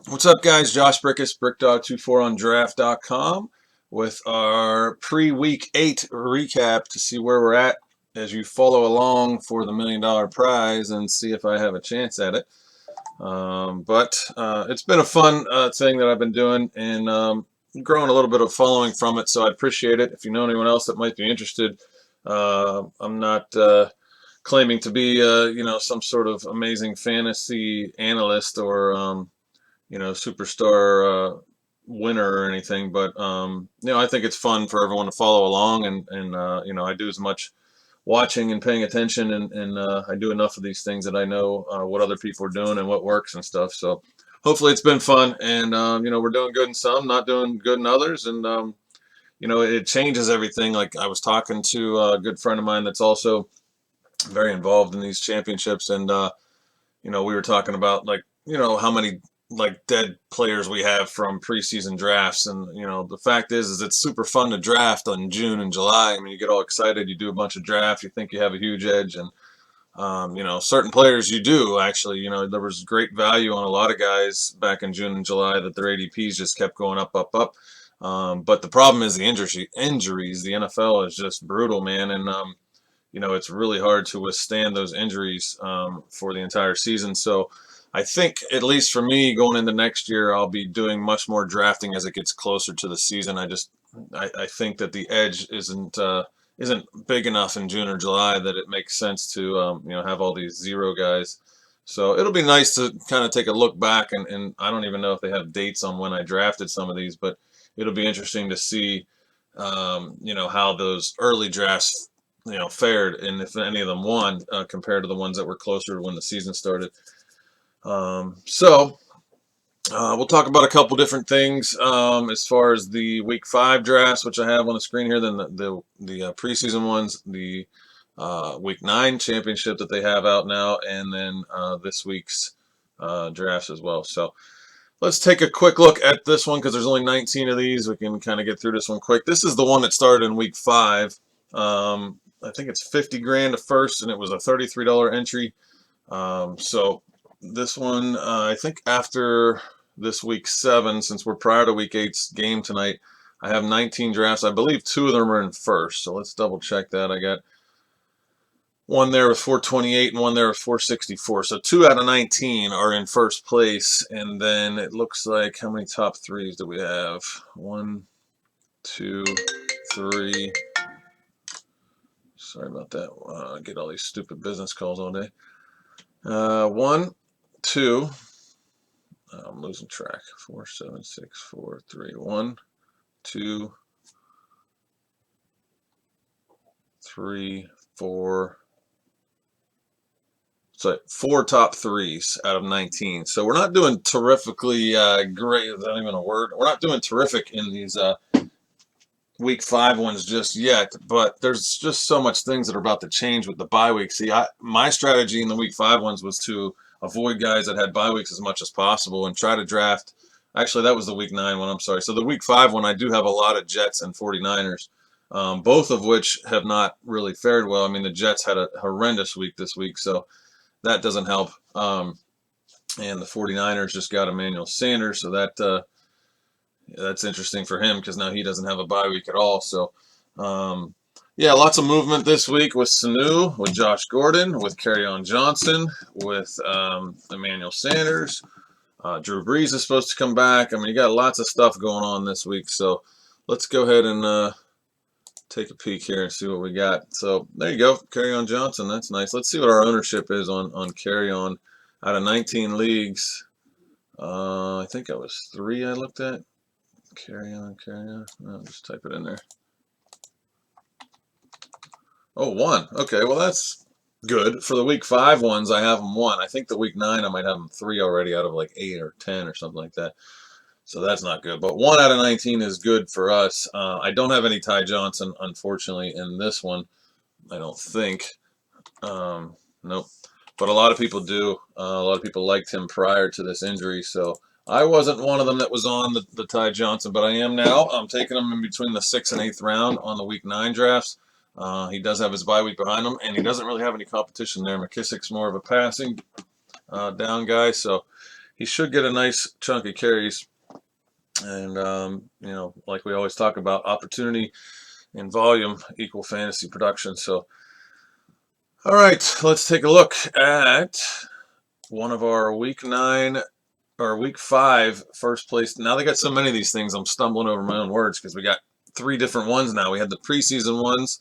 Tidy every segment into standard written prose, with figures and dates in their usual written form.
What's up, guys? Josh Brikis, BrickDog24 on Draft.com with our pre-week 8 recap to see where we're at as you follow along for the $1 million prize and see if I have a chance at it. But it's been a fun thing that I've been doing and growing a little bit of following from it, so I appreciate it. If you know anyone else that might be interested, I'm not claiming to be, some sort of amazing fantasy analyst or superstar winner or anything. But I think it's fun for everyone to follow along, and I do as much watching and paying attention, and I do enough of these things that I know what other people are doing and what works and stuff. So hopefully it's been fun, and we're doing good in some, not doing good in others, and it changes everything. Like I was talking to a good friend of mine that's also very involved in these championships, and we were talking about like how many like dead players we have from preseason drafts, and the fact is it's super fun to draft in June and July. I mean, you get all excited, you do a bunch of drafts, you think you have a huge edge, and certain players you do actually. There was great value on a lot of guys back in June and July that their ADPs just kept going up, up, up. But the problem is the injuries. The NFL is just brutal, man, and it's really hard to withstand those injuries for the entire season. So I think, at least for me, going into next year, I'll be doing much more drafting as it gets closer to the season. I think that the edge isn't big enough in June or July that it makes sense to have all these zero guys. So it'll be nice to kind of take a look back, and I don't even know if they have dates on when I drafted some of these, but it'll be interesting to see how those early drafts fared, and if any of them won compared to the ones that were closer to when the season started. So we'll talk about a couple different things as far as the Week 5 drafts, which I have on the screen here. Then the preseason ones, the Week 9 championship that they have out now, and then this week's drafts as well. So let's take a quick look at this one because there's only 19 of these. We can kind of get through this one quick. This is the one that started in Week 5. I think it's 50 grand a first, and it was a $33 entry. So this one, I think after this week 7, since we're prior to week 8's game tonight, I have 19 drafts. I believe 2 of them are in first. So let's double check that. I got one there with 428 and one there with 464. So 2 out of 19 are in first place. And then it looks like, how many top threes do we have? 1, 2, 3. Sorry about that. I get all these stupid business calls all day. 1, 2. I'm losing track. 4, 7, 6, 4, 3. 1, 2, 3, 4. So 4 top threes out of 19. So we're not doing terrifically great. Is that even a word? We're not doing terrific in these Week 5 ones just yet. But there's just so much things that are about to change with the bye week. See, my strategy in the Week 5 ones was to avoid guys that had bye weeks as much as possible and try to draft. Actually, that was the Week 9 one. I'm sorry. So the Week 5 one, I do have a lot of Jets and 49ers, both of which have not really fared well. I mean, the Jets had a horrendous week this week, so that doesn't help. And the 49ers just got Emmanuel Sanders, so that's interesting for him because now he doesn't have a bye week at all. So, yeah, lots of movement this week with Sanu, with Josh Gordon, with Kerryon Johnson, with Emmanuel Sanders. Drew Brees is supposed to come back. I mean, you got lots of stuff going on this week. So let's go ahead and take a peek here and see what we got. So there you go, Kerryon Johnson. That's nice. Let's see what our ownership is on Kerryon out of 19 leagues. I think I was 3 I looked at. Kerryon. I'll just type it in there. Oh, 1. Okay, well that's good. For the Week 5 ones, I have them 1. I think the Week 9 I might have them 3 already out of like 8 or 10 or something like that. So that's not good. But 1 out of 19 is good for us. I don't have any Ty Johnson, unfortunately, in this one. I don't think. Nope. But a lot of people do. A lot of people liked him prior to this injury. So I wasn't one of them that was on the Ty Johnson, but I am now. I'm taking him in between the 6th and 8th round on the Week 9 drafts. He does have his bye week behind him, and he doesn't really have any competition there. McKissick's more of a passing down guy, so he should get a nice chunk of carries. And like we always talk about, opportunity and volume equal fantasy production. So, all right, let's take a look at one of our week 9 or week 5 first place. Now they got so many of these things, I'm stumbling over my own words because we got 3 different ones now. We had the preseason ones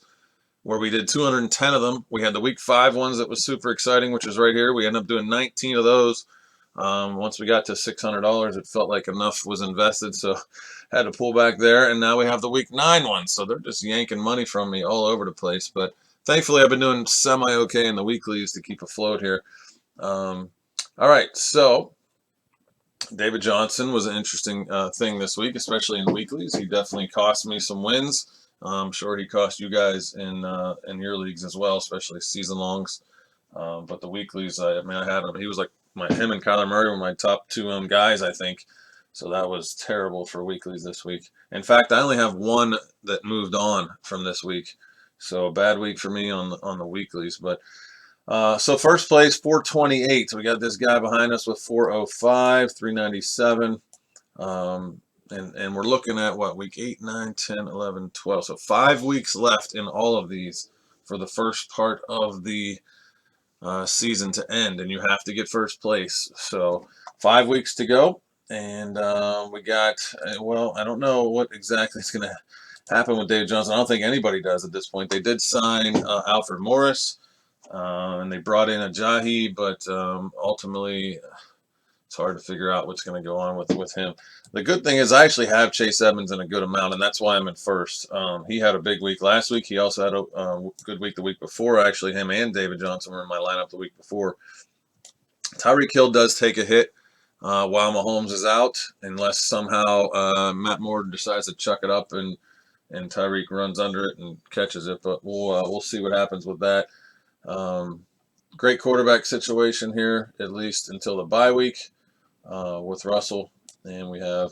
where we did 210 of them. We had the week 5 ones that was super exciting, which is right here. We ended up doing 19 of those. Once we got to $600, it felt like enough was invested, so had to pull back there. And now we have the week 9 ones, so they're just yanking money from me all over the place. But thankfully, I've been doing semi-okay in the weeklies to keep afloat here. All right, so David Johnson was an interesting thing this week, especially in weeklies. He definitely cost me some wins. I'm sure he cost you guys in your leagues as well, especially season longs. But the weeklies, I had him. He was like him and Kyler Murray were my top 2 guys, I think. So that was terrible for weeklies this week. In fact, I only have one that moved on from this week. So a bad week for me on the weeklies. But so first place, 428. We got this guy behind us with 405, 397. And we're looking at what, week 8, 9, 10, 11, 12. So 5 weeks left in all of these for the first part of the season to end, and you have to get first place. So 5 weeks to go, and we got, well, I don't know what exactly is going to happen with David Johnson. I don't think anybody does at this point. They did sign Alfred Morris, and they brought in Ajayi, but ultimately it's hard to figure out what's going to go on with him. The good thing is I actually have Chase Edmonds in a good amount, and that's why I'm in first. He had a big week last week. He also had a good week the week before. Actually, him and David Johnson were in my lineup the week before. Tyreek Hill does take a hit while Mahomes is out, unless somehow Matt Moore decides to chuck it up and Tyreek runs under it and catches it. But we'll see what happens with that. Great quarterback situation here, at least until the bye week with Russell. And we have,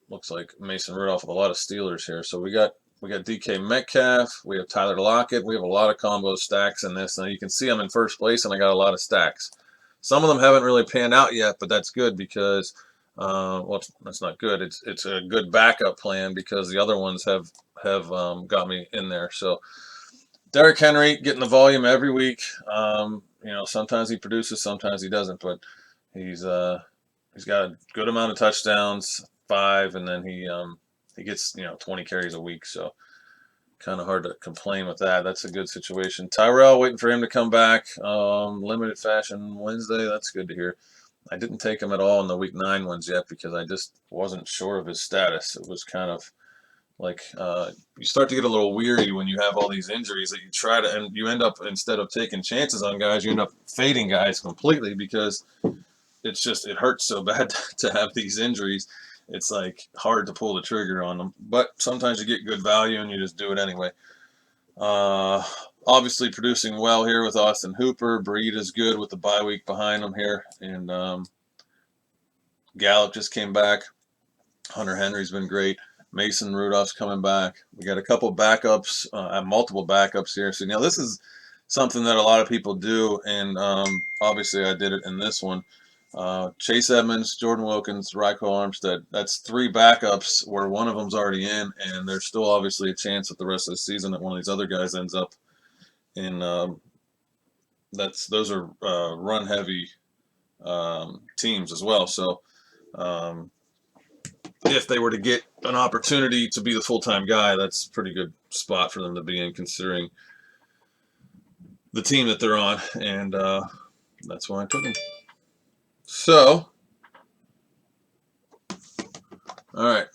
looks like Mason Rudolph with a lot of Steelers here. So we got DK Metcalf, we have Tyler Lockett, we have a lot of combo stacks in this. Now you can see I'm in first place and I got a lot of stacks. Some of them haven't really panned out yet, but that's good because, well, that's not good. It's a good backup plan because the other ones have got me in there. So Derrick Henry getting the volume every week. Sometimes he produces, sometimes he doesn't, but he's got a good amount of touchdowns, 5, and then he gets 20 carries a week. So kind of hard to complain with that. That's a good situation. Tyrell, waiting for him to come back. Limited fashion Wednesday. That's good to hear. I didn't take him at all in the week 9 ones yet because I just wasn't sure of his status. It was kind of like you start to get a little weary when you have all these injuries that you try to, and you end up, instead of taking chances on guys, you end up fading guys completely because it hurts so bad to have these injuries. It's like hard to pull the trigger on them, but sometimes you get good value and you just do it anyway. Obviously producing well here with Austin Hooper. Breed is good with the bye week behind him here, and Gallup just came back. Hunter Henry's been great. Mason Rudolph's coming back. We got a couple backups, multiple backups here. So now this is something that a lot of people do, and obviously I did it in this one. Chase Edmonds, Jordan Wilkins, Ryko Armstead. That's 3 backups where one of them's already in, and there's still obviously a chance that the rest of the season that one of these other guys ends up in. Those are run heavy teams as well. So if they were to get an opportunity to be the full-time guy, that's a pretty good spot for them to be in, considering the team that they're on, and that's why I took them. So, all right,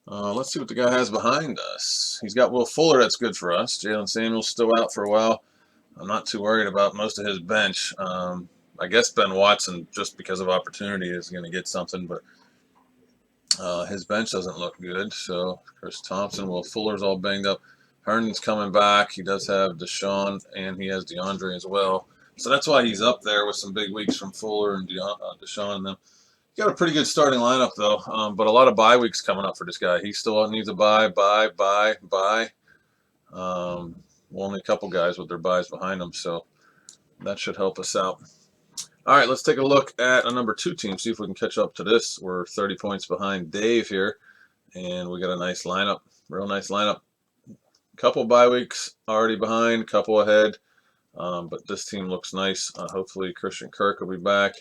let's see what the guy has behind us. He's got Will Fuller, that's good for us. Jalen Samuel's still out for a while. I'm not too worried about most of his bench. I guess Ben Watson, just because of opportunity, is going to get something, but his bench doesn't look good. So Chris Thompson, Will Fuller's all banged up. Herndon's coming back. He does have Deshaun, and he has DeAndre as well. So that's why he's up there with some big weeks from Fuller and Deshaun and them. He got a pretty good starting lineup, though, but a lot of bye weeks coming up for this guy. He still needs a bye. Only a couple guys with their byes behind them, so that should help us out. All right, let's take a look at a number 2 team, see if we can catch up to this. We're 30 points behind Dave here, and we got a nice lineup, real nice lineup. Couple bye weeks already behind, couple ahead, but this team looks nice. Hopefully Christian Kirk will be back.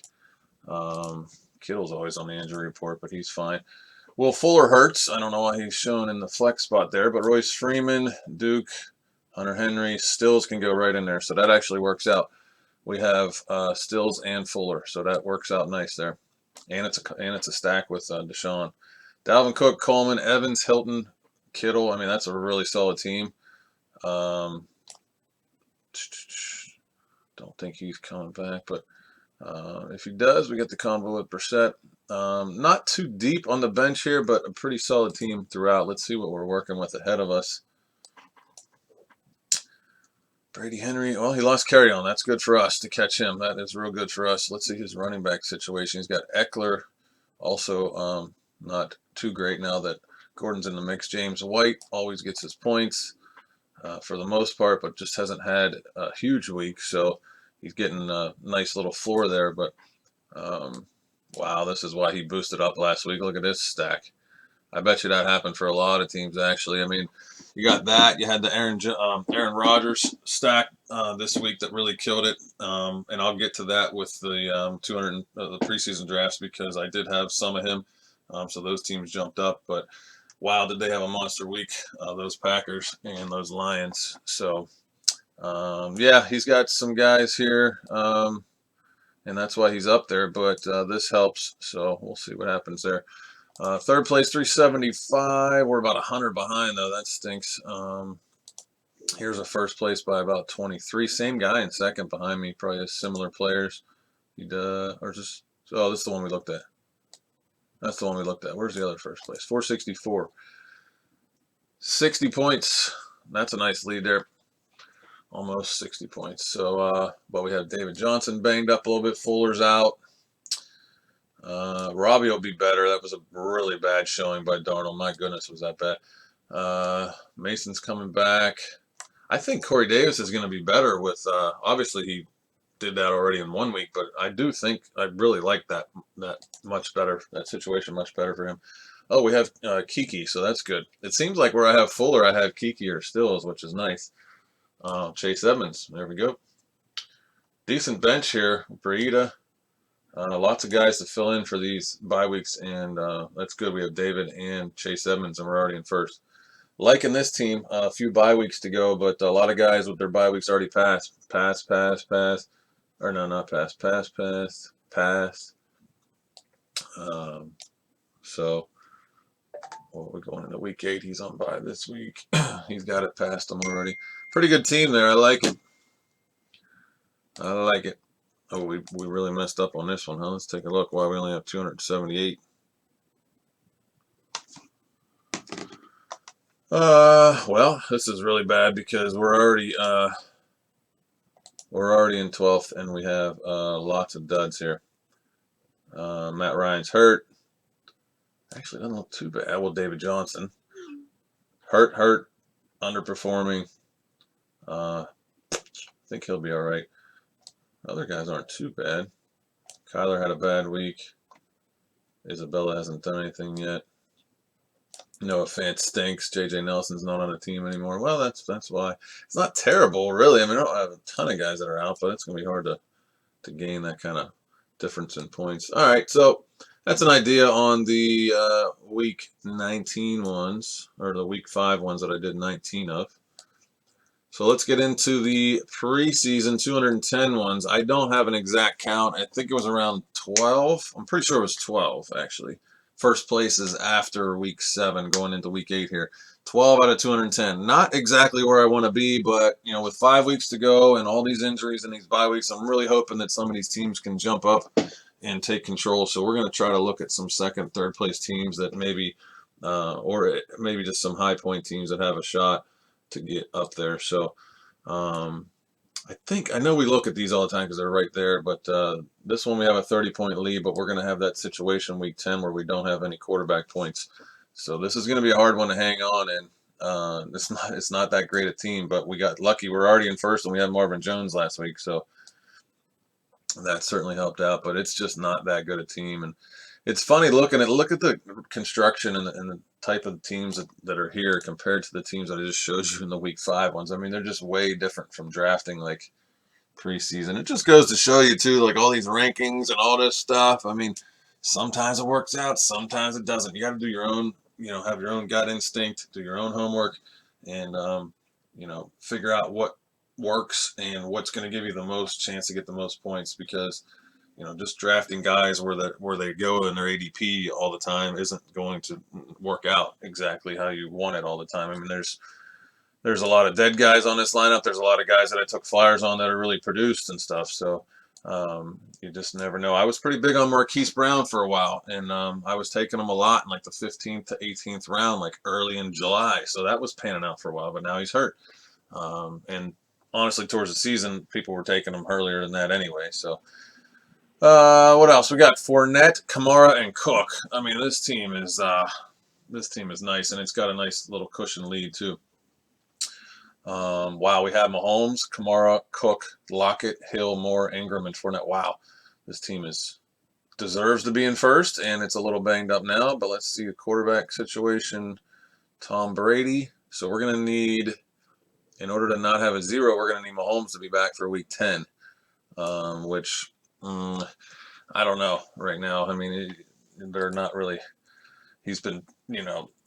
Kittle's always on the injury report, but he's fine. Will Fuller hurts. I don't know why he's shown in the flex spot there, but Royce Freeman, Duke, Hunter Henry, Stills can go right in there, so that actually works out. We have Stills and Fuller, so that works out nice there. And it's a stack with Deshaun, Dalvin Cook, Coleman, Evans, Hilton, Kittle. I mean, that's a really solid team. Um, don't think he's coming back, but if he does, we get the combo with Brissett. Not too deep on the bench here, but a pretty solid team throughout. Let's see what we're working with ahead of us. Brady Henry, well, he lost carry on. That's good for us to catch him. That is real good for us. Let's see his running back situation. He's got Eckler, also not too great now that Gordon's in the mix. James White always gets his points for the most part, but just hasn't had a huge week. So he's getting a nice little floor there. But wow, this is why he boosted up last week. Look at this stack. I bet you that happened for a lot of teams, actually. I mean, you got that. You had the Aaron Rodgers stack this week that really killed it. And I'll get to that with the 200 the preseason drafts because I did have some of him. So those teams jumped up. But wow, did they have a monster week, those Packers and those Lions. So, yeah, he's got some guys here. And that's why he's up there. But this helps. So we'll see what happens there. Third place, 375. We're about 100 behind, though. That stinks. Here's a first place by about 23. Same guy in second behind me. Probably has similar players. Or just, oh, this is the one we looked at. That's the one we looked at. Where's the other first place? 464. 60 points. That's a nice lead there. Almost 60 points. So, but we have David Johnson banged up a little bit. Fuller's out. Robbie will be better. That was a really bad showing by Darnold. My goodness, was that bad. Mason's coming back. I think Corey Davis is going to be better with, obviously he did that already in 1 week, but I do think I really like that much better, that situation much better for him. Oh, we have Kiki, so that's good. It seems like where I have Fuller, I have Kiki or Stills, which is nice. Chase Edmonds, there we go. Decent bench here. Breida. Lots of guys to fill in for these bye weeks, and that's good. We have David and Chase Edmonds, and we're already in first. Liking this team, a few bye weeks to go, but a lot of guys with their bye weeks already passed. Pass. Or no, not pass. Pass. So, well, we're going into week 8. He's on bye this week. He's got it past him already. Pretty good team there. I like it. I like it. Oh, we really messed up on this one, huh? Let's take a look. Why we only have 278. Well, this is really bad because we're already in 12th and we have lots of duds here. Matt Ryan's hurt. Actually, doesn't look too bad. Well, David Johnson. Hurt, underperforming. I think he'll be all right. Other guys aren't too bad. Kyler had a bad week. Isabella hasn't done anything yet. Noah Fant stinks. J.J. Nelson's not on the team anymore. Well, that's why. It's not terrible, really. I mean, I don't have a ton of guys that are out, but it's going to be hard to gain that kind of difference in points. All right, so that's an idea on the week 19 ones, or the week 5 ones that I did 19 of. So let's get into the preseason 210 ones. I don't have an exact count. I think it was around 12. I'm pretty sure it was 12, actually. First place is after week 7, going into week 8 here. 12 out of 210. Not exactly where I want to be, but you know, with 5 weeks to go and all these injuries and these bye weeks, I'm really hoping that some of these teams can jump up and take control. So we're going to try to look at some second, third place teams that maybe, or maybe just some high point teams that have a shot to get up there. So I know we look at these all the time because they're right there, but this one we have a 30-point lead, but we're going to have that situation week 10 where we don't have any quarterback points. So this is going to be a hard one to hang on, and it's not that great a team, but we got lucky. We're already in first, and we had Marvin Jones last week, so That certainly helped out, but it's just not that good a team. And it's funny look at the construction and the type of teams that are here compared to the teams that I just showed you in the week 5 ones. I mean, they're just way different from drafting like preseason. It just goes to show you too, like all these rankings and all this stuff. I mean, sometimes it works out, sometimes it doesn't. You got to do your own, have your own gut instinct, do your own homework, and figure out what works and what's going to give you the most chance to get the most points. Because just drafting guys where they go in their ADP all the time isn't going to work out exactly how you want it all the time. I mean, there's a lot of dead guys on this lineup. There's a lot of guys that I took flyers on that are really produced and stuff. So you just never know. I was pretty big on Marquise Brown for a while, and I was taking him a lot in like the 15th to 18th round, like early in July. So that was panning out for a while, but now he's hurt. And honestly, towards the season, people were taking him earlier than that anyway. So what else? We got Fournette, Kamara, and Cook. I mean, this team is nice, and it's got a nice little cushion lead too. Wow, we have Mahomes, Kamara, Cook, Lockett, Hill, Moore, Ingram, and Fournette. Wow, this team deserves to be in first, and it's a little banged up now. But let's see the quarterback situation. Tom Brady. So we're gonna need, in order to not have a zero, we're gonna need Mahomes to be back for week 10, which I don't know right now. I mean, they're not really. He's been,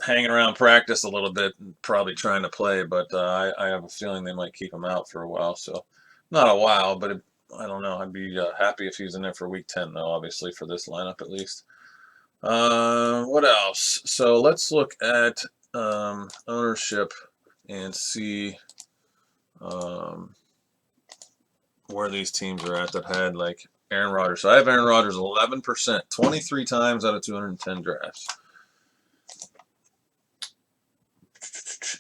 hanging around practice a little bit, and probably trying to play, but I have a feeling they might keep him out for a while. So, not a while, but I don't know. I'd be happy if he was in there for week 10, though, obviously, for this lineup at least. What else? So, let's look at ownership and see where these teams are at that had, like, Aaron Rodgers. So, I have Aaron Rodgers 11%, 23 times out of 210 drafts.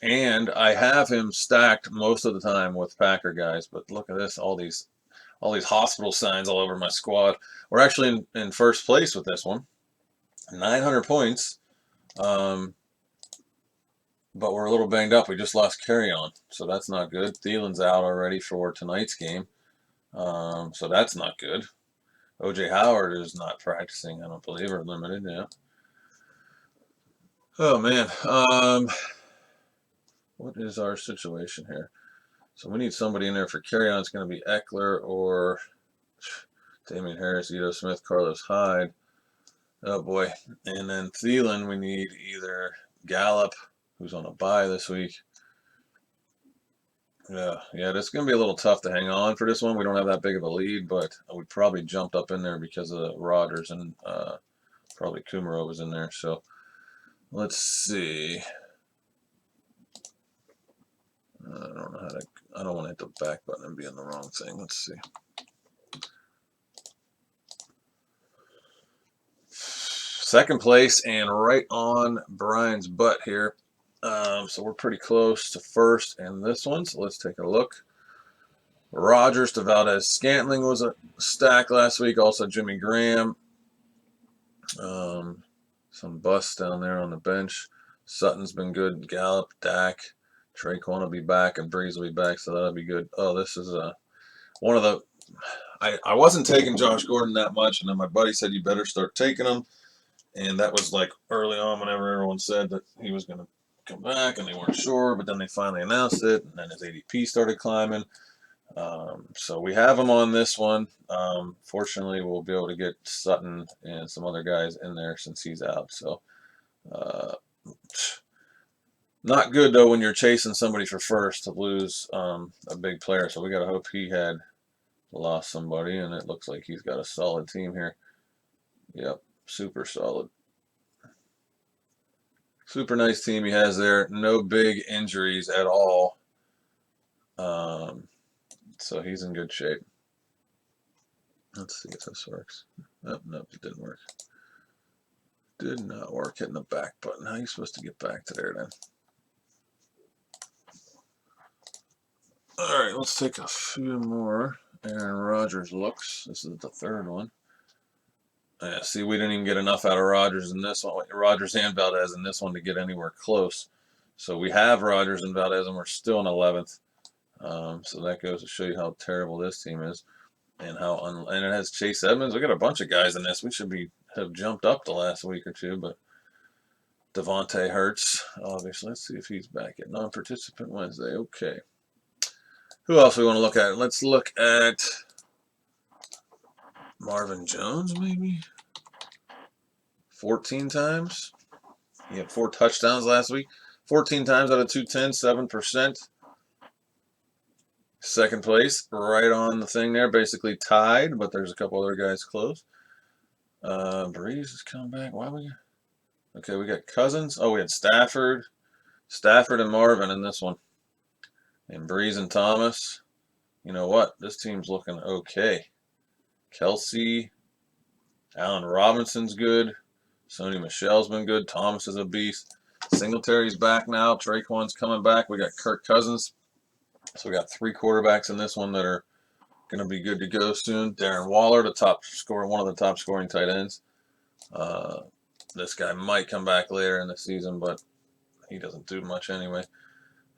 And I have him stacked most of the time with Packer guys, but look at this, all these hospital signs all over my squad. We're actually in first place with this one, 900 points, but we're a little banged up. We just lost Carry On, so that's not good. Thielen's out already for tonight's game, so that's not good. O.J. Howard is not practicing, I don't believe, or limited, yeah. Oh, man. What is our situation here? So we need somebody in there for Carry On. It's going to be Eckler or Damian Harris, Ito Smith, Carlos Hyde. Oh, boy. And then Thielen, we need either Gallup, who's on a bye this week. Yeah, it's going to be a little tough to hang on for this one. We don't have that big of a lead, but we probably jumped up in there because of Rodgers, and probably Kumaro was in there. So let's see. I don't know how to. I don't want to hit the back button and be on the wrong thing. Let's see. Second place and right on Brian's butt here. So we're pretty close to first in this one. So let's take a look. Rodgers to Valdez Scantling was a stack last week. Also Jimmy Graham. Some busts down there on the bench. Sutton's been good. Gallup, Dak, Traquan will be back, and Breeze will be back, so that'll be good. Oh, this is one of the. I wasn't taking Josh Gordon that much, and then my buddy said you better start taking him, and that was like early on whenever everyone said that he was going to come back, and they weren't sure, but then they finally announced it, and then his ADP started climbing. So we have him on this one. Fortunately, we'll be able to get Sutton and some other guys in there since he's out. So, not good though when you're chasing somebody for first to lose a big player. So we got to hope he had lost somebody, and it looks like he's got a solid team here. Yep, super solid. Super nice team he has there. No big injuries at all. So he's in good shape. Let's see if this works. Oh, nope, it didn't work. Did not work hitting the back button. How are you supposed to get back to there then? All right, let's take a few more Aaron Rodgers looks. This is the third one. Yeah, see, we didn't even get enough out of Rodgers in this one. Rodgers and Valdez in this one to get anywhere close. So we have Rodgers and Valdez, and we're still in 11th. So that goes to show you how terrible this team is. And and it has Chase Edmonds. We got a bunch of guys in this. We should have jumped up the last week or two, but Devontae Hurts, obviously. Let's see if he's back at non-participant Wednesday. Okay. Who else we want to look at? Let's look at Marvin Jones, maybe. 14 times. He had 4 touchdowns last week. 14 times out of 210, 7%. Second place, right on the thing there, basically tied, but there's a couple other guys close. Breeze is coming back. Why we? Okay, we got Cousins. Oh, we had Stafford and Marvin in this one, and Breeze and Thomas. You know what? This team's looking okay. Kelsey, Allen Robinson's good. Sony Michel's been good. Thomas is a beast. Singletary's back now. Traquan's coming back. We got Kirk Cousins. So we got 3 quarterbacks in this one that are going to be good to go soon. Darren Waller, one of the top scoring tight ends. This guy might come back later in the season, but he doesn't do much anyway.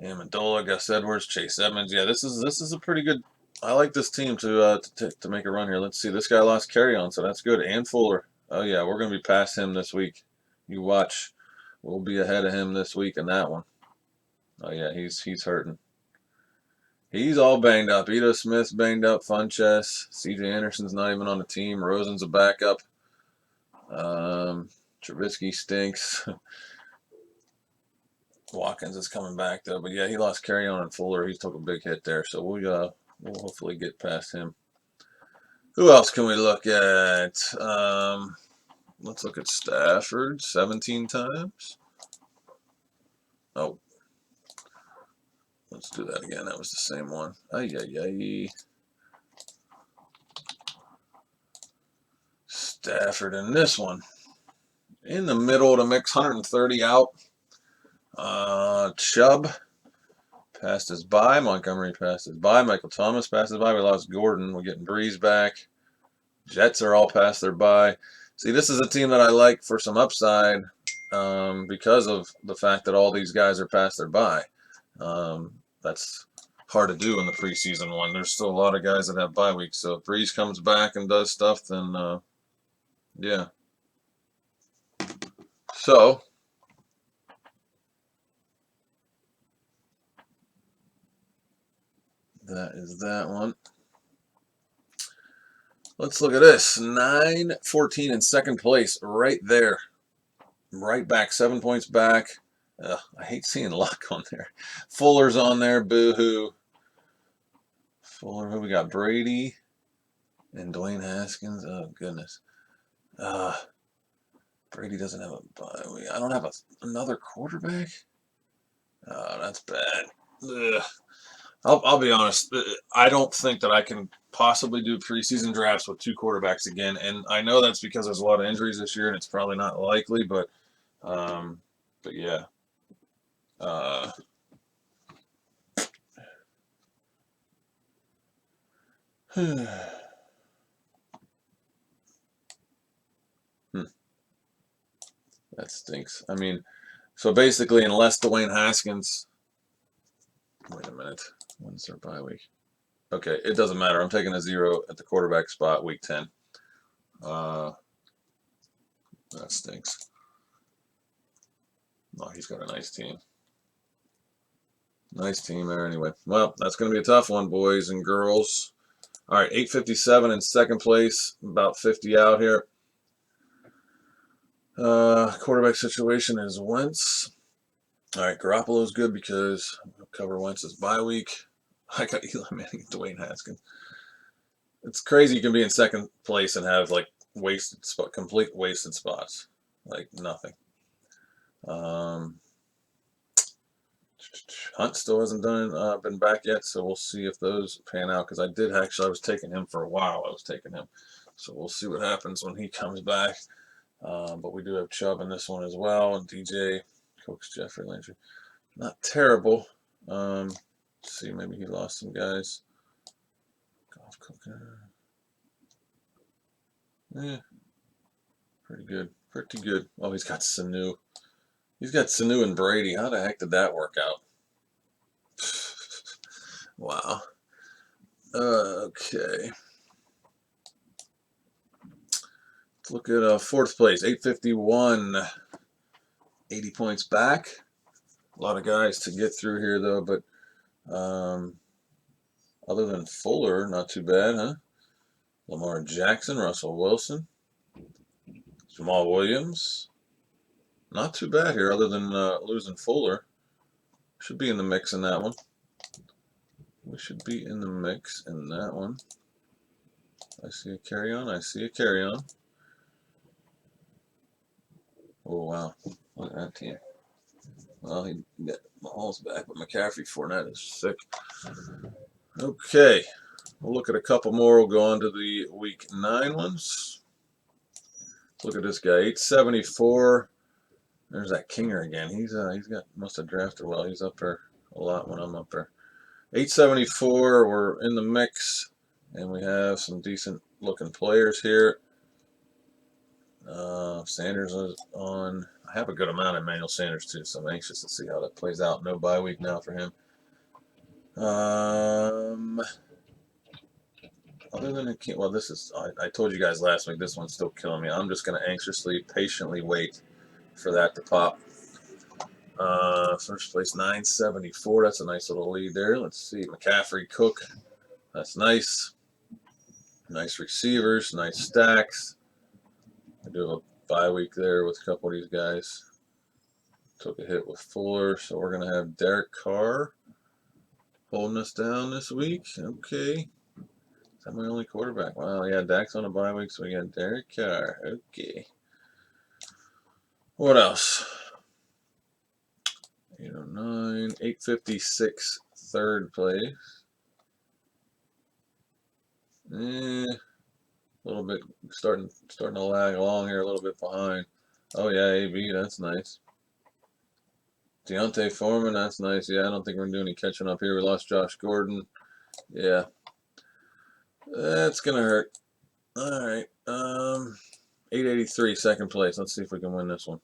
Amendola, Gus Edwards, Chase Edmonds. Yeah, this is a pretty good. I like this team to make a run here. Let's see. This guy lost carry on, so that's good. And Fuller. Oh yeah, we're going to be past him this week. You watch. We'll be ahead of him this week in that one. Oh yeah, he's hurting. He's all banged up. Ito Smith's banged up. Funchess. C.J. Anderson's not even on the team. Rosen's a backup. Trubisky stinks. Watkins is coming back though, but yeah, he lost carry on and Fuller. He took a big hit there, so we'll hopefully get past him. Who else can we look at? Let's look at Stafford, 17 times. Oh, let's do that again. That was the same one. Ay, ay, ay. Stafford in this one. In the middle of the mix, 130 out. Chubb passed his bye. Montgomery passed his bye. Michael Thomas passed his bye. We lost Gordon. We're getting Breeze back. Jets are all past their bye. See, this is a team that I like for some upside because of the fact that all these guys are past their bye. That's hard to do in the preseason one. There's still a lot of guys that have bye weeks. So if Breeze comes back and does stuff, then yeah. So that is that one. Let's look at this. 9-14 in second place, right there. Right back, 7 points back. I hate seeing Luck on there. Fuller's on there, boo-hoo. Fuller, who we got? Brady and Dwayne Haskins. Oh, goodness. Brady doesn't have a bye. I don't have another quarterback? Oh, that's bad. Ugh. I'll be honest. I don't think that I can possibly do preseason drafts with 2 quarterbacks again, and I know that's because there's a lot of injuries this year, and it's probably not likely. But yeah. That stinks. I mean, so basically, unless Dwayne Haskins. Wait a minute. When's their bye week? Okay, it doesn't matter. I'm taking a 0 at the quarterback spot, week 10. That stinks. Oh, he's got a nice team. Nice team there anyway. Well, that's going to be a tough one, boys and girls. All right, 857 in second place, about 50 out here. Quarterback situation is Wentz. All right, Garoppolo's good because I'll cover Wentz's bye week. I got Eli Manning and Dwayne Haskins. It's crazy you can be in second place and have like complete wasted spots, like nothing. Hunt still hasn't been back yet, so we'll see if those pan out. Because I was taking him for a while. So we'll see what happens when he comes back. But we do have Chubb in this one as well, and DJ, Cooks, Jeffrey Landry. Not terrible. Let's see, maybe he lost some guys. Golf Cooker. Yeah, pretty good. Pretty good. Oh, he's got Sanu. He's got Sanu and Brady. How the heck did that work out? Wow. Okay. Look at fourth place, 851, 80 points back. A lot of guys to get through here, though, but other than Fuller, not too bad, huh? Lamar Jackson, Russell Wilson, Jamal Williams. Not too bad here, other than losing Fuller. Should be in the mix in that one. We should be in the mix in that one. I see a carry on. I see a carry on. Oh, wow. Look at that team. Well, he got Mahomes back, but McCaffrey, Fournette is sick. Okay. We'll look at a couple more. We'll go on to the week 9 ones. Look at this guy, 874. There's that Kinger again. He's must have drafted well. He's up there a lot when I'm up there. 874. We're in the mix, and we have some decent looking players here. Sanders is on. I have a good amount of Emmanuel Sanders too, so I'm anxious to see how that plays out. No bye week now for him. Other than well, this is I told you guys last week. This one's still killing me. I'm just gonna anxiously, patiently wait for that to pop. First place 974. That's a nice little lead there. Let's see, McCaffrey, Cook. That's nice. Nice receivers, nice stacks. I do have a bye week there with a couple of these guys. Took a hit with Fuller, so we're going to have Derek Carr holding us down this week. Okay. Is that my only quarterback? Wow, yeah, Dak's on a bye week, so we got Derek Carr. Okay. What else? 809, 856, third place. A little bit starting to lag along here, a little bit behind. Oh yeah, AB, that's nice. Deontay Foreman, that's nice. Yeah, I don't think we're gonna do any catching up here. We lost Josh Gordon. Yeah, that's gonna hurt. All right, 883, second place. Let's see if we can win this one.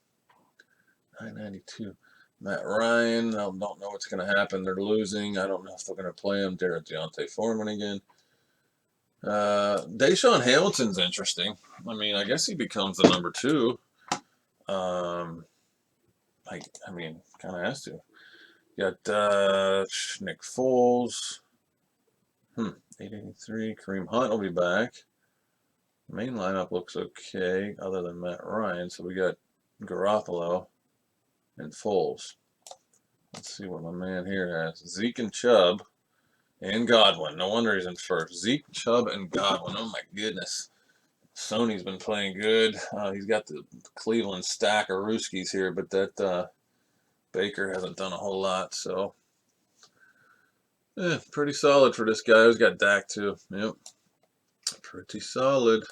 992. Matt Ryan. I don't know what's gonna happen. They're losing. I don't know if they're gonna play him. Deontay Foreman again. Deshaun Hamilton's interesting. I mean, I guess he becomes the number 2. I mean, kind of has to. You got Nick Foles. 883. Kareem Hunt will be back. Main lineup looks okay, other than Matt Ryan. So we got Garoppolo and Foles. Let's see what my man here has. Zeke and Chubb. And Godwin. No wonder he's in first. Zeke, Chubb, and Godwin. Oh, my goodness. Sony's been playing good. He's got the Cleveland stack of Rooskies here, but that Baker hasn't done a whole lot. So, pretty solid for this guy. He's got Dak, too. Yep. Pretty solid.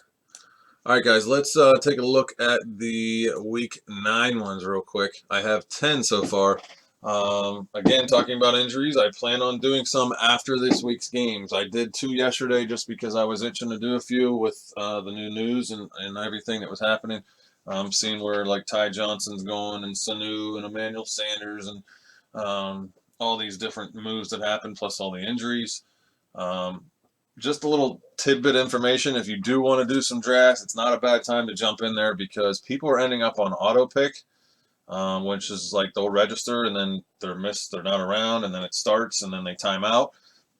All right, guys, let's take a look at the week 9 ones real quick. I have 10 so far. Again, talking about injuries, I plan on doing some after this week's games. I did 2 yesterday just because I was itching to do a few with the new news and everything that was happening. Seeing where like Ty Johnson's going and Sanu and Emmanuel Sanders and all these different moves that happened, plus all the injuries. Just a little tidbit information. If you do want to do some drafts, it's not a bad time to jump in there because people are ending up on auto pick. Which is like they'll register and then they're not around, and then it starts and then they time out.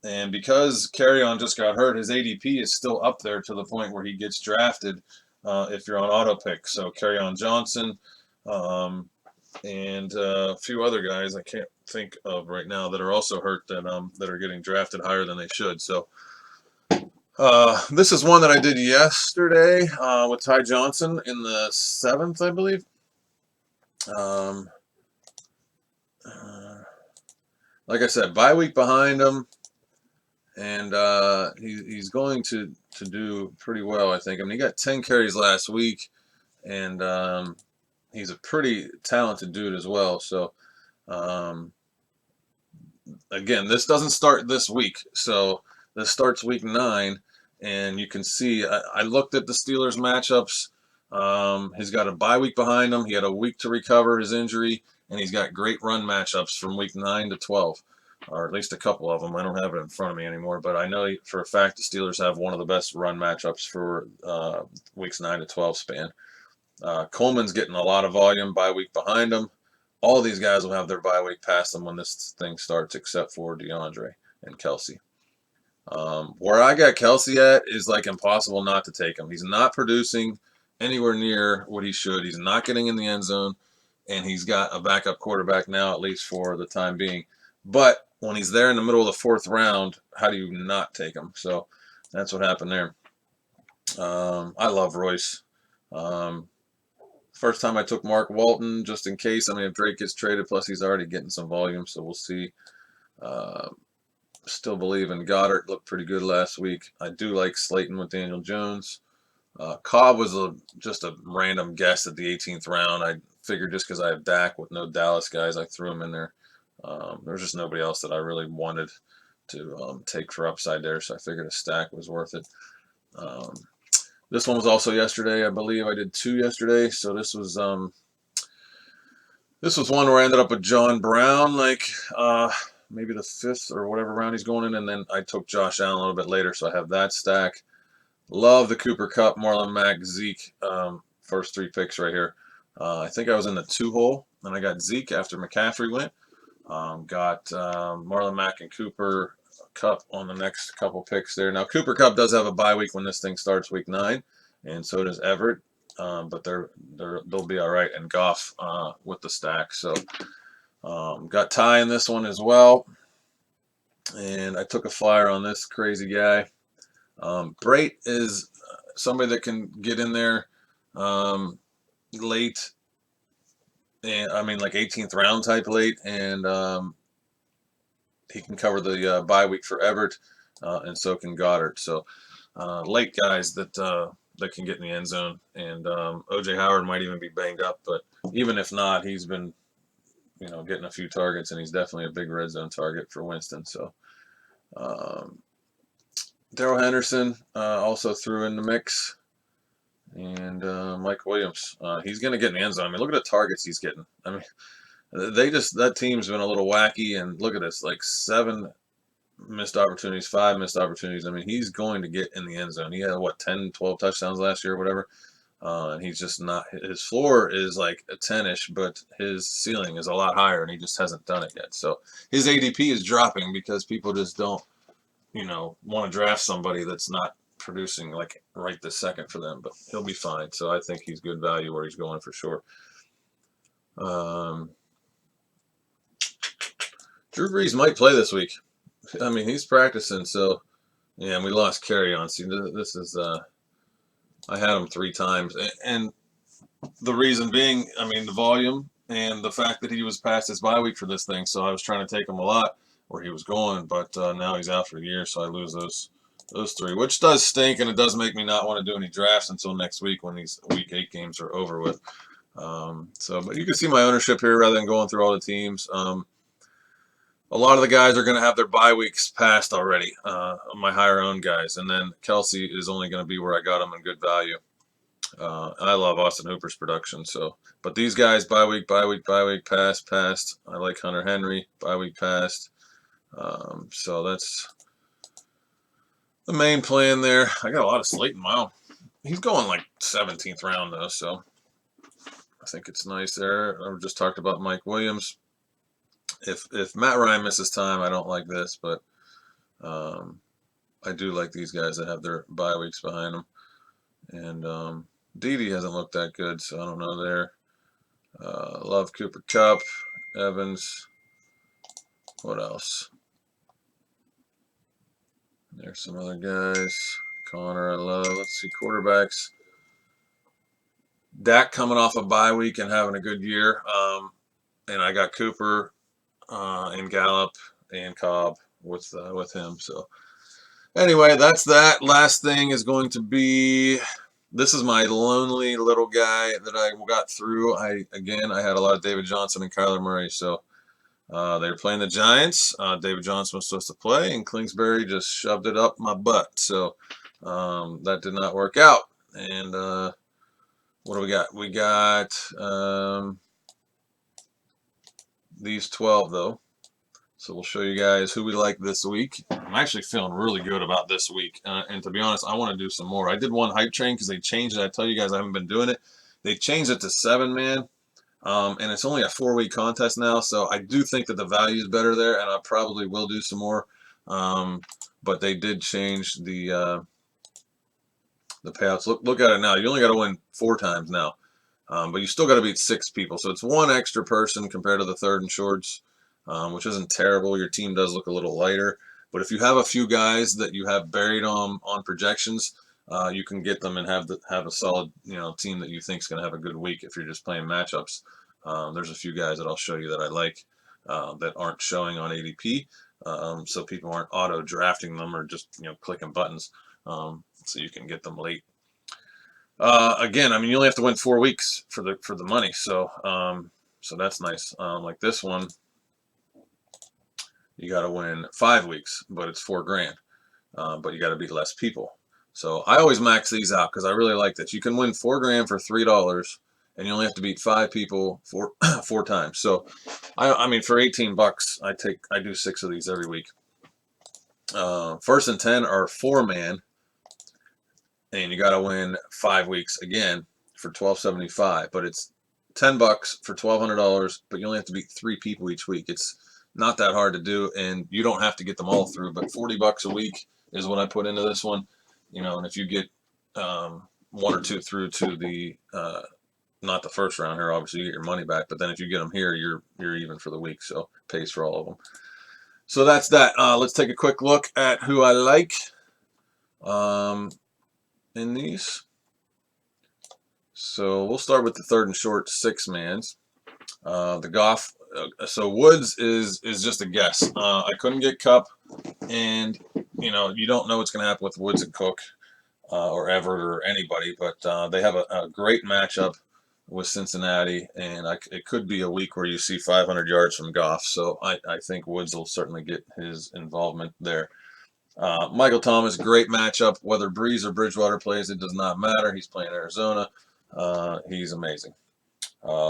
And because Carryon just got hurt, his ADP is still up there to the point where he gets drafted if you're on auto pick. So Carryon Johnson and a few other guys I can't think of right now that are also hurt that are getting drafted higher than they should. So this is one that I did yesterday with Ty Johnson in the 7th, I believe. Like I said, bye week behind him, and he's going to do pretty well, I think. I mean, he got 10 carries last week, and he's a pretty talented dude as well. So, again, this doesn't start this week. So this starts week 9, and you can see I looked at the Steelers matchups. He's got a bye week behind him. He had a week to recover his injury, and he's got great run matchups from week 9 to 12. or at least a couple of them. I don't have it in front of me anymore, but I know for a fact the Steelers have one of the best run matchups for weeks 9 to 12 span. Coleman's getting a lot of volume bye week behind him. All these guys will have their bye week past them when this thing starts, except for DeAndre and Kelsey. Where I got Kelsey at is like impossible not to take him. He's not producing anywhere near what he should. He's not getting in the end zone, and he's got a backup quarterback now, at least for the time being. But when he's there in the middle of the fourth round, how do you not take him? So that's what happened there. I love Royce. Um, First time I took Mark Walton just in case. I mean, if Drake gets traded, plus he's already getting some volume, so we'll see. Uh, Still believe in Goddard. Looked pretty good last week. I do like Slayton with Daniel Jones. Cobb was just a random guess at the 18th round. I figured just because I have Dak with no Dallas guys, I threw him in there. There's just nobody else that I really wanted to take for upside there, so I figured a stack was worth it. Um, this one was also yesterday. I believe I did 2 yesterday, so this was one where I ended up with John Brown, like maybe the 5th or whatever round he's going in, and then I took Josh Allen a little bit later, so I have that stack. Love the Cooper Kupp, Marlon Mack, Zeke, first 3 picks right here. I think I was in the 2 hole, and I got Zeke after McCaffrey went. Got Marlon Mack and Cooper Kupp on the next couple picks there. Now, Cooper Kupp does have a bye week when this thing starts week 9, and so does Everett. But they'll be all right. And Goff with the stack. So got Ty in this one as well. And I took a flyer on this crazy guy. Brait is somebody that can get in there late, and I mean like 18th round type late, and he can cover the bye week for Everett, and so can Goddard. So late guys that can get in the end zone, and OJ Howard might even be banged up, but even if not, he's been getting a few targets, and he's definitely a big red zone target for Winston. So um, Darrell Henderson also threw in the mix, and Mike Williams. He's going to get in the end zone. I mean, look at the targets he's getting. I mean, that team's been a little wacky, and look at this, like 7 missed opportunities, 5 missed opportunities. I mean, he's going to get in the end zone. He had, 10, 12 touchdowns last year or whatever. And he's just not, his floor is like a 10-ish, but his ceiling is a lot higher, and he just hasn't done it yet. So his ADP is dropping because people just don't, want to draft somebody that's not producing like right this second for them, but he'll be fine. So I think he's good value where he's going for sure. Drew Brees might play this week. I mean, he's practicing, so yeah, and we lost Carry on. See, this is I had him 3 times, and the reason being, I mean, the volume and the fact that he was past his bye week for this thing. So I was trying to take him a lot where he was going, but now he's out for a year, so I lose those 3, which does stink, and it does make me not want to do any drafts until next week when these week 8 games are over with. But you can see my ownership here rather than going through all the teams. A lot of the guys are going to have their bye weeks passed already, my higher owned guys, and then Kelsey is only going to be where I got him in good value. I love Austin Hooper's production, but these guys bye week, passed. I like Hunter Henry, bye week passed. So that's the main plan there. I got a lot of Slayton. Wow, he's going like 17th round though, so I think it's nice there. I just talked about Mike Williams. If Matt Ryan misses time, I don't like this, but I do like these guys that have their bye weeks behind them. And Dede hasn't looked that good, so I don't know there. Love Cooper Kupp, Evans. What else? There's some other guys. Connor, I love. Let's see, quarterbacks. Dak coming off a bye week and having a good year. And I got Cooper and Gallup and Cobb with him. So anyway, that's that. Last thing is going to be, this is my lonely little guy that I got through. I had a lot of David Johnson and Kyler Murray. So they were playing the Giants. David Johnson was supposed to play, and Kingsbury just shoved it up my butt. So that did not work out. And what do we got? We got these 12, though. So we'll show you guys who we like this week. I'm actually feeling really good about this week. And to be honest, I want to do some more. I did one hype train because they changed it. I tell you guys I haven't been doing it. They changed it to 7-man. And it's only a 4-week contest now. So I do think that the value is better there. And I probably will do some more. But they did change the payouts. Look at it now. You only got to win 4 times now. But you still got to beat 6 people. So it's 1 extra person compared to the third and shorts, which isn't terrible. Your team does look a little lighter. But if you have a few guys that you have buried on projections, you can get them and have a solid team that you think is going to have a good week if you're just playing matchups. There's a few guys that I'll show you that I like that aren't showing on ADP, so people aren't auto drafting them or just clicking buttons, so you can get them late. Again, I mean, you only have to win 4 weeks for the money, so that's nice. Like this one, you got to win 5 weeks, but it's $4 grand. But you got to beat less people. So I always max these out because I really like this. You can win $4 grand for $3, and you only have to beat 5 people four times. So I mean, for $18, I do 6 of these every week. First and 10 are 4-man. And you got to win 5 weeks again for $12.75, but it's $10 for $1,200, but you only have to beat 3 people each week. It's not that hard to do, and you don't have to get them all through. But $40 a week is what I put into this one, and if you get 1 or 2 through to the not the first round here, obviously you get your money back. But then if you get them here, you're even for the week, so it pays for all of them. So that's that. Let's take a quick look at who I like. In these. So we'll start with the third and short 6-mans. The Goff. So Woods is just a guess. I couldn't get Cup, and you don't know what's going to happen with Woods and Cook or Everett or anybody, but they have a great matchup with Cincinnati, and it could be a week where you see 500 yards from Goff. So I think Woods will certainly get his involvement there. Michael Thomas, great matchup. Whether Breeze or Bridgewater plays, it does not matter. He's playing Arizona. He's amazing.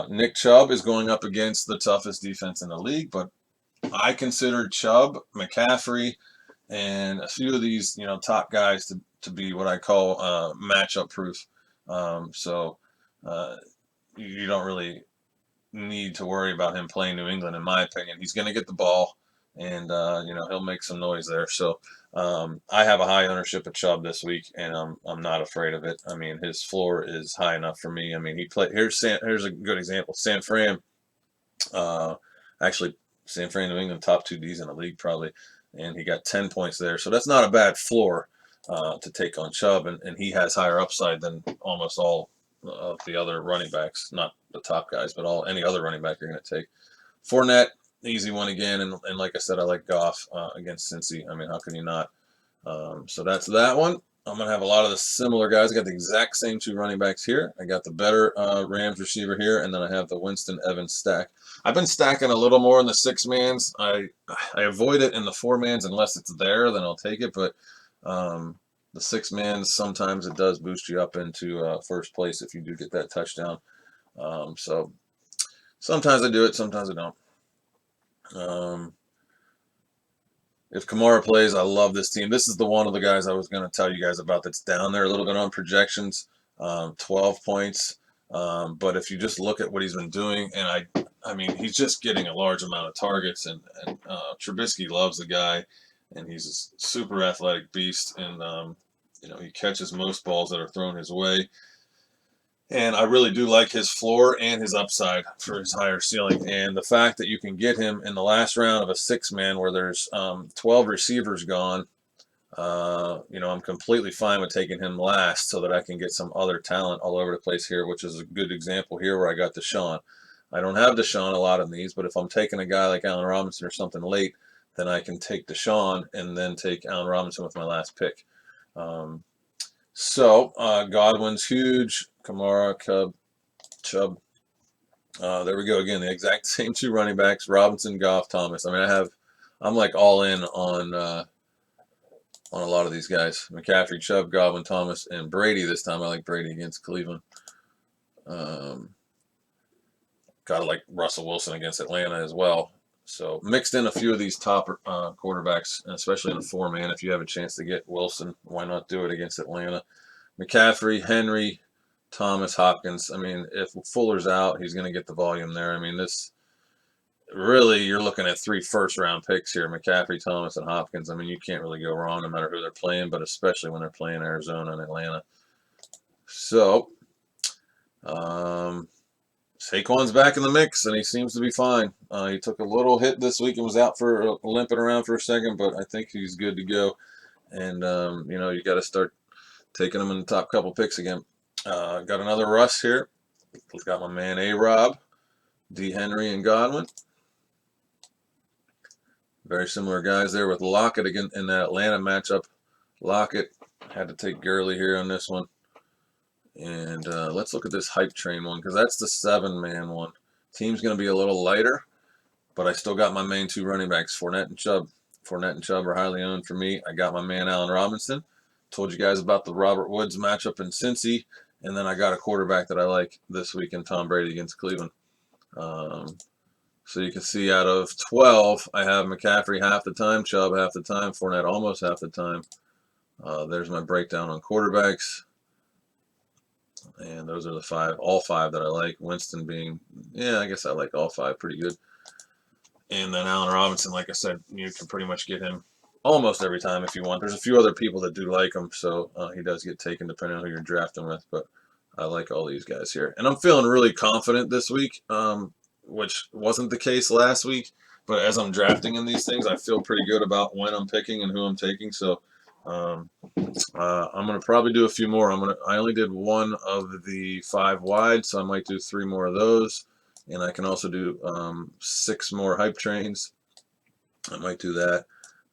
Nick Chubb is going up against the toughest defense in the league, but I consider Chubb, McCaffrey, and a few of these top guys to be what I call matchup proof. So you don't really need to worry about him playing New England, in my opinion. He's going to get the ball, and he'll make some noise there. So I have a high ownership of Chubb this week, and I'm not afraid of it. I mean, his floor is high enough for me. I mean, here's a good example. San Fran, actually San Fran, New England, top 2 Ds in the league probably, and he got 10 points there. So that's not a bad floor to take on Chubb, and he has higher upside than almost all of the other running backs, not the top guys, but any other running back you're going to take. Fournette, easy one again, and like I said, I like Goff against Cincy. I mean, how can you not? So that's that one. I'm going to have a lot of the similar guys. I got the exact same 2 running backs here. I got the better Rams receiver here, and then I have the Winston Evans stack. I've been stacking a little more in the 6-mans. I avoid it in the 4-mans unless it's there, then I'll take it. But the 6-mans, sometimes it does boost you up into first place if you do get that touchdown. So sometimes I do it, sometimes I don't. If Kamara plays, I love this team. This is one of the guys I was going to tell you guys about that's down there a little bit on projections, 12 points. But if you just look at what he's been doing, and I mean, he's just getting a large amount of targets, and Trubisky loves the guy, and he's a super athletic beast, and he catches most balls that are thrown his way. And I really do like his floor and his upside for his higher ceiling. And the fact that you can get him in the last round of a 6-man where there's 12 receivers gone, I'm completely fine with taking him last so that I can get some other talent all over the place here, which is a good example here where I got Deshaun. I don't have Deshaun a lot in these, but if I'm taking a guy like Allen Robinson or something late, then I can take Deshaun and then take Allen Robinson with my last pick. So Godwin's huge. Kamara, Chubb. There we go again. The exact same 2 running backs: Robinson, Goff, Thomas. I mean, I'm like all in on a lot of these guys: McCaffrey, Chubb, Godwin, Thomas, and Brady. This time I like Brady against Cleveland. Gotta like Russell Wilson against Atlanta as well. So mixed in a few of these top quarterbacks, especially in a four-man. If you have a chance to get Wilson, why not do it against Atlanta? McCaffrey, Henry, Thomas, Hopkins. I mean, if Fuller's out, he's going to get the volume there. I mean, this really, you're looking at 3 first-round picks here: McCaffrey, Thomas, and Hopkins. I mean, you can't really go wrong no matter who they're playing, but especially when they're playing Arizona and Atlanta. So, um, Saquon's back in the mix, and he seems to be fine. He took a little hit this week and was out for limping around for a second, but I think he's good to go. And you got to start taking him in the top couple picks again. Got another Russ here. Got my man A-Rob, D. Henry, and Godwin. Very similar guys there with Lockett again in that Atlanta matchup. Lockett had to take Gurley here on this one. And let's look at this hype train one, because that's the 7-man one. Team's going to be a little lighter, but I still got my main 2 running backs, Fournette and Chubb. Fournette and Chubb are highly owned for me. I got my man Allen Robinson. Told you guys about the Robert Woods matchup in Cincy. And then I got a quarterback that I like this week in Tom Brady against Cleveland. So you can see out of 12, I have McCaffrey half the time, Chubb half the time, Fournette almost half the time. There's my breakdown on quarterbacks. And those are the all five that I like. Winston being, yeah, I guess I like all 5 pretty good. And then Allen Robinson, like I said, you can pretty much get him almost every time if you want. There's a few other people that do like him, so he does get taken depending on who you're drafting with. But I like all these guys here. And I'm feeling really confident this week, which wasn't the case last week. But as I'm drafting in these things, I feel pretty good about when I'm picking and who I'm taking. So I'm going to probably do a few more. I only did 1 of the 5 wide, so I might do 3 more of those. And I can also do 6 more hype trains. I might do that.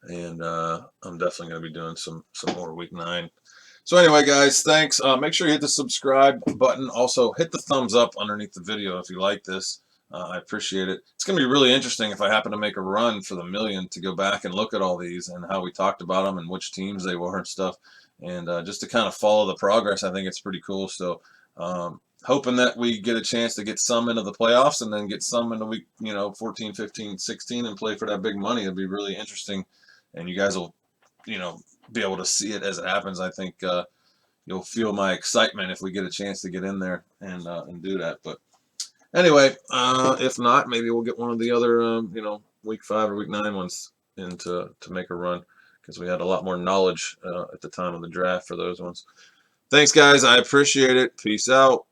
And I'm definitely going to be doing some more week 9. So anyway, guys, thanks. Make sure you hit the subscribe button. Also, hit the thumbs up underneath the video if you like this. I appreciate it. It's going to be really interesting if I happen to make a run for the million to go back and look at all these and how we talked about them and which teams they were and stuff. And just to kind of follow the progress, I think it's pretty cool. So hoping that we get a chance to get some into the playoffs and then get some into week 14, 15, 16 and play for that big money. It'd be really interesting. And you guys will, be able to see it as it happens. I think you'll feel my excitement if we get a chance to get in there and do that. But anyway, if not, maybe we'll get one of the other, week 5 or week 9 ones in to make a run, because we had a lot more knowledge at the time of the draft for those ones. Thanks, guys. I appreciate it. Peace out.